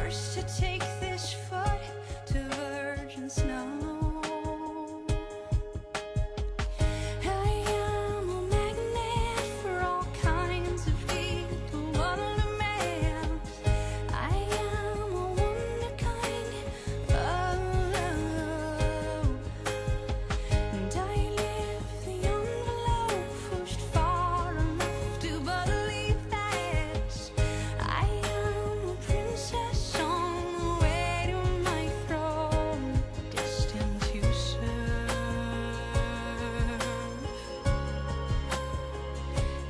first to take this foot to virgin snow. I am a magnet for all kinds of people, wonderman. I am a wonder kind of love, and I live the envelope pushed far enough to believe that I am a princess on the way to my throne, destined to serve,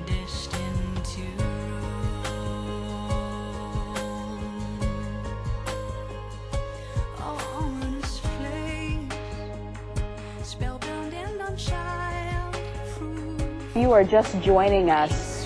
destined to rule. Oh, honest place, spellbound and unchild-proof. You are just joining us.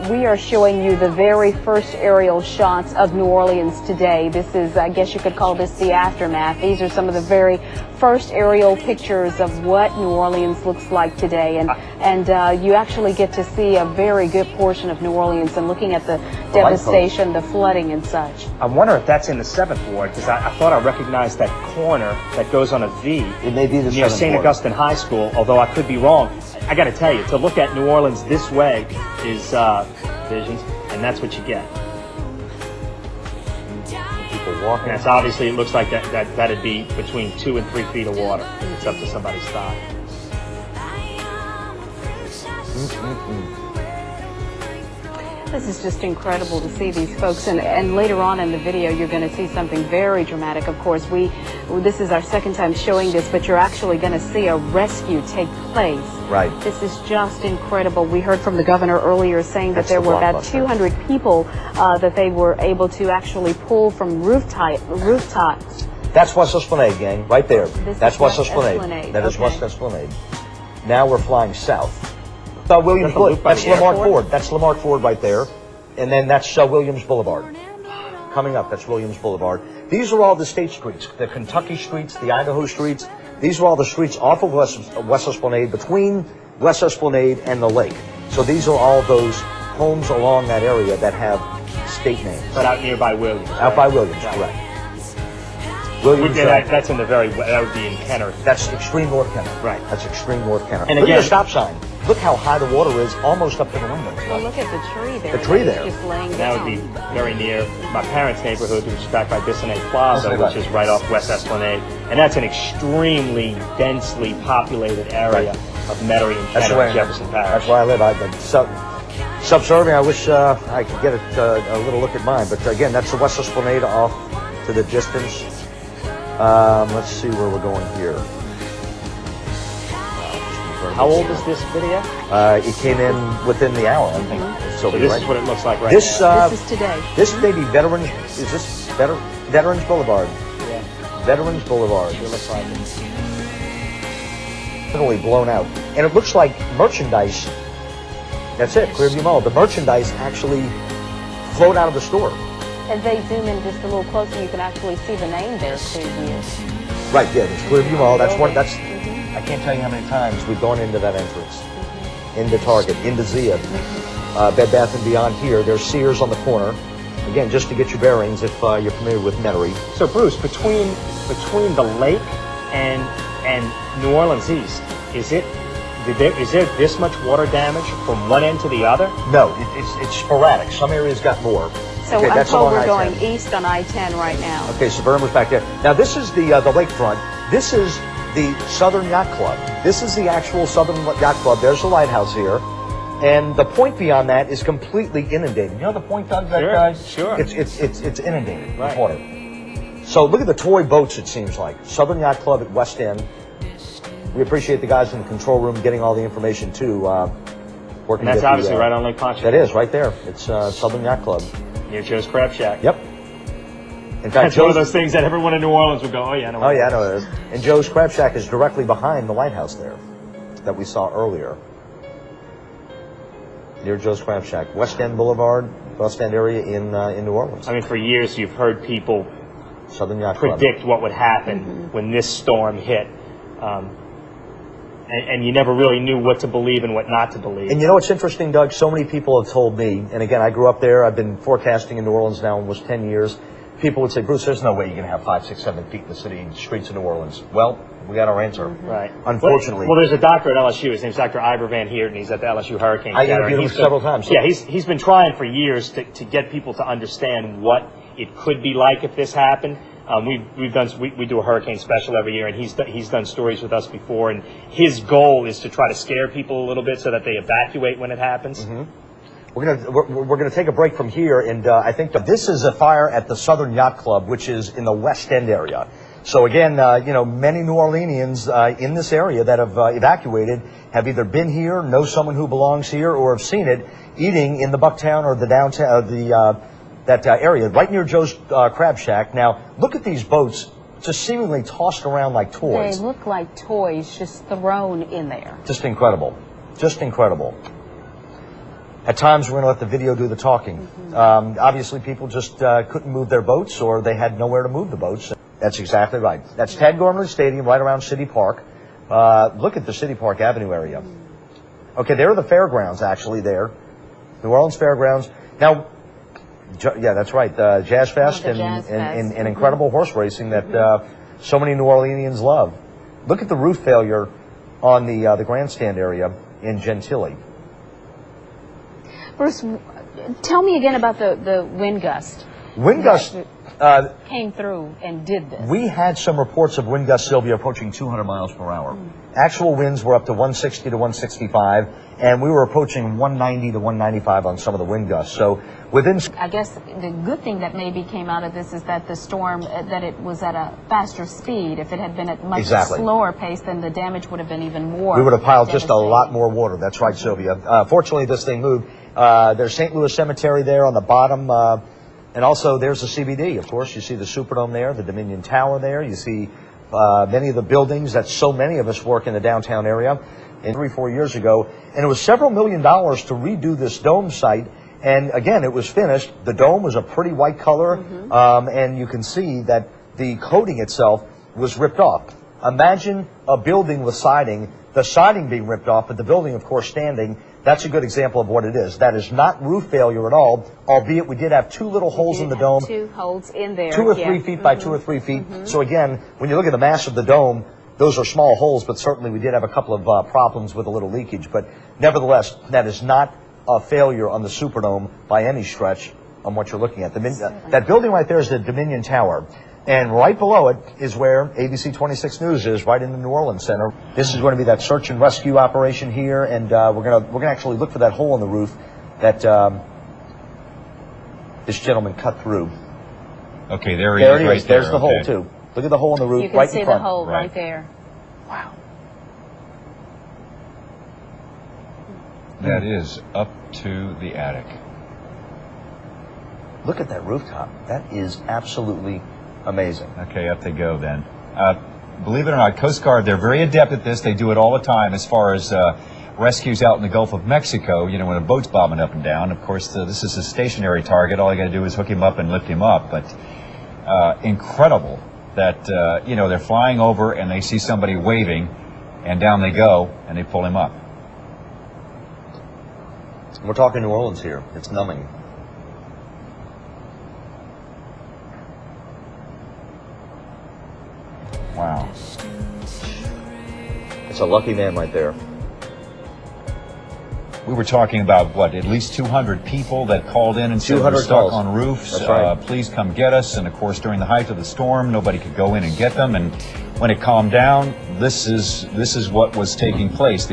We are showing you the very first aerial shots of New Orleans today. This is, I guess you could call this the aftermath. These are some of the very first aerial pictures of what New Orleans looks like today. And you actually get to see a very good portion of New Orleans and looking at the devastation, the flooding and such. I wonder if that's in the 7th Ward, because I thought I recognized that corner that goes on a V. It may be the near 7th St. Ward. Augustine High School, although I could be wrong. I got to tell you, to look at New Orleans this way is visions, and that's what you get. People walking. And it's obviously, it looks like that'd be between 2 and 3 feet of water. It's up to somebody's thigh. This is just incredible to see these folks, and later on in the video you're going to see something very dramatic. Of course, this is our second time showing this, but you're actually going to see a rescue take place. Right. This is just incredible. We heard from the governor earlier saying that there were about 200 people that they were able to actually pull from rooftops. That's West Esplanade, gang, right there. That's West Esplanade. Esplanade. That is Okay. West Esplanade. Now we're flying south. Williams That's a loop by That's the Lamarck airport? Ford. That's Lamarck Ford right there. And then that's Williams Boulevard. Coming up, that's Williams Boulevard. These are all the state streets, the Kentucky streets, the Idaho streets. These are all the streets off of West Esplanade, between West Esplanade and the lake. So these are all those homes along that area that have state names. But out nearby Williams. Out by Williams, correct. Williams, That's in the that would be in Kenner. that's extreme North Kenner. Right. That's extreme North Kenner. And Look at again- the stop sign. Look how high the water is, almost up to the windows. Well, look at the tree there. The tree It's there. just laying That down. would be very near my parents' neighborhood, which is back by Bissonnet Plaza, Okay, which right. is right off West Esplanade. And that's an extremely densely populated area of Metairie and Kenner and Jefferson Parish. That's where I live. I've been subserving. I wish I could get a little look at mine. But again, that's the West Esplanade off to the distance. Let's see where we're going here. How old is this video? It came in within the hour, I think. So this is what it looks like right This, now. This is today. This may be Veterans. Is this Veterans Boulevard? Yeah, Veterans Boulevard. it looks like it. Totally blown out, and it looks like merchandise. That's it, Clearview Mall. The merchandise actually flowed out of the store. As they zoom in just a little closer, you can actually see the name there, Clearview. Right, yeah, it's Clearview Mall. That's one. That's. I can't tell you how many times we've gone into that entrance, into Target, into Zia, Bed Bath and Beyond. Here, there's Sears on the corner. Again, just to get your bearings, if you're familiar with Metairie. So Bruce, between the lake and New Orleans East, is there this much water damage from one end to the other? No, it's sporadic. Some areas got more. So Okay, I'm that's told along we're going I-10. east on I-10 right now. Okay, so Vernon was back there. Now this is the lakefront. This is the Southern Yacht Club. This is the actual Southern Yacht Club. There's the lighthouse here. And the point beyond that is completely inundated. You know the point, Doug? Sure. It's inundated Right. with water. So look at the toy boats, it seems like. Southern Yacht Club at West End. We appreciate the guys in the control room getting all the information, too. Working And that's to get obviously right on Lake Pontchartrain. That is, right there. It's Southern Yacht Club. Near Joe's Crab Shack. Yep. In fact, That's one of those things that everyone in New Orleans would go, oh yeah, I know. Oh, yeah, I know it is. And Joe's Crab Shack is directly behind the lighthouse there that we saw earlier. Near Joe's Crab Shack. West End Boulevard, West End area in New Orleans. I mean, for years you've heard people Southern Yacht Club. predict what would happen when this storm hit. And you never really knew what to believe and what not to believe. And you know what's interesting, Doug? So many people have told me, and again, I grew up there. I've been forecasting in New Orleans now almost 10 years. People would say, Bruce, there's no way you're going to have 5, 6, 7 feet in the city streets of New Orleans. Well, we got our answer. Right. Unfortunately. Well, there's a doctor at LSU. His name's Dr. Ivor Van Heerden. He's at the LSU Hurricane Center. I interviewed him several times. Yeah, he's been trying for years to get people to understand what it could be like if this happened. We do a hurricane special every year, and he's done stories with us before. And his goal is to try to scare people a little bit so that they evacuate when it happens. Mm-hmm. We're gonna take a break from here, and I think that this is a fire at the Southern Yacht Club, which is in the West End area. So again, you know, many New Orleanians in this area that have evacuated have either been here, know someone who belongs here, or have seen it eating in the Bucktown or the downtown, that area right near Joe's Crab Shack. Now, look at these boats just seemingly tossed around like toys. They look like toys just thrown in there. Just incredible. Just incredible. At times, we're going to let the video do the talking. Mm-hmm. Obviously, people just couldn't move their boats, or they had nowhere to move the boats. That's exactly right. That's Ted Gormley Stadium, right around City Park. Look at the City Park Avenue area. Okay, there are the fairgrounds, actually, there. New Orleans Fairgrounds. Now, yeah, that's right, Jazz Fest and incredible horse racing that so many New Orleanians love. Look at the roof failure on the grandstand area in Gentilly. Bruce, tell me again about the wind gust. Wind gust came through and did this. We had some reports of wind gusts, Sylvia, approaching 200 miles per hour. Actual winds were up to 160 to 165, and we were approaching 190 to 195 on some of the wind gusts. So within... I guess the good thing that maybe came out of this is that the storm, that it was at a faster speed. If it had been at much slower pace, then the damage would have been even more. We would have piled just a lot more water. That's right, Sylvia. Fortunately, this thing moved. There's St. Louis Cemetery there on the bottom, and also there's the CBD, of course. You see the Superdome there, the Dominion Tower there. You see many of the buildings that so many of us work in the downtown area. 3 or 4 years ago, and it was several $1 million to redo this dome site. And again, it was finished. The dome was a pretty white color, and you can see that the coating itself was ripped off. Imagine a building with siding, the siding being ripped off, but the building, of course, standing. That's a good example of what it is. That is not roof failure at all, albeit we did have 2 little holes in the dome. 2 holes in there. 2 or 3 feet by 2 or 3 feet. So again, when you look at the mass of the dome, those are small holes, but certainly we did have a couple of problems with a little leakage. But nevertheless, that is not a failure on the Superdome by any stretch on what you're looking at. That building right there is the Dominion Tower. And right below it is where ABC 26 News is, right in the New Orleans Center. This is going to be that search and rescue operation here, and we're gonna actually look for that hole in the roof that this gentleman cut through. Okay, there he is. Right There's the hole okay. too. Look at the hole in the roof You can right see in front. the hole right there. Wow. That is up to the attic. Look at that rooftop. That is absolutely amazing. Okay, up they go then. Believe it or not, Coast Guard, they're very adept at this. They do it all the time as far as rescues out in the Gulf of Mexico, you know, when a boat's bobbing up and down. Of course, this is a stationary target. All you got to do is hook him up and lift him up. But incredible that, you know, they're flying over and they see somebody waving, and down they go, and they pull him up. We're talking New Orleans here. It's numbing. Wow. It's a lucky man right there. We were talking about, what, at least 200 people that called in and said we're stuck on roofs. That's right. Please come get us. And, of course, during the height of the storm, nobody could go in and get them. And when it calmed down, this is what was taking place.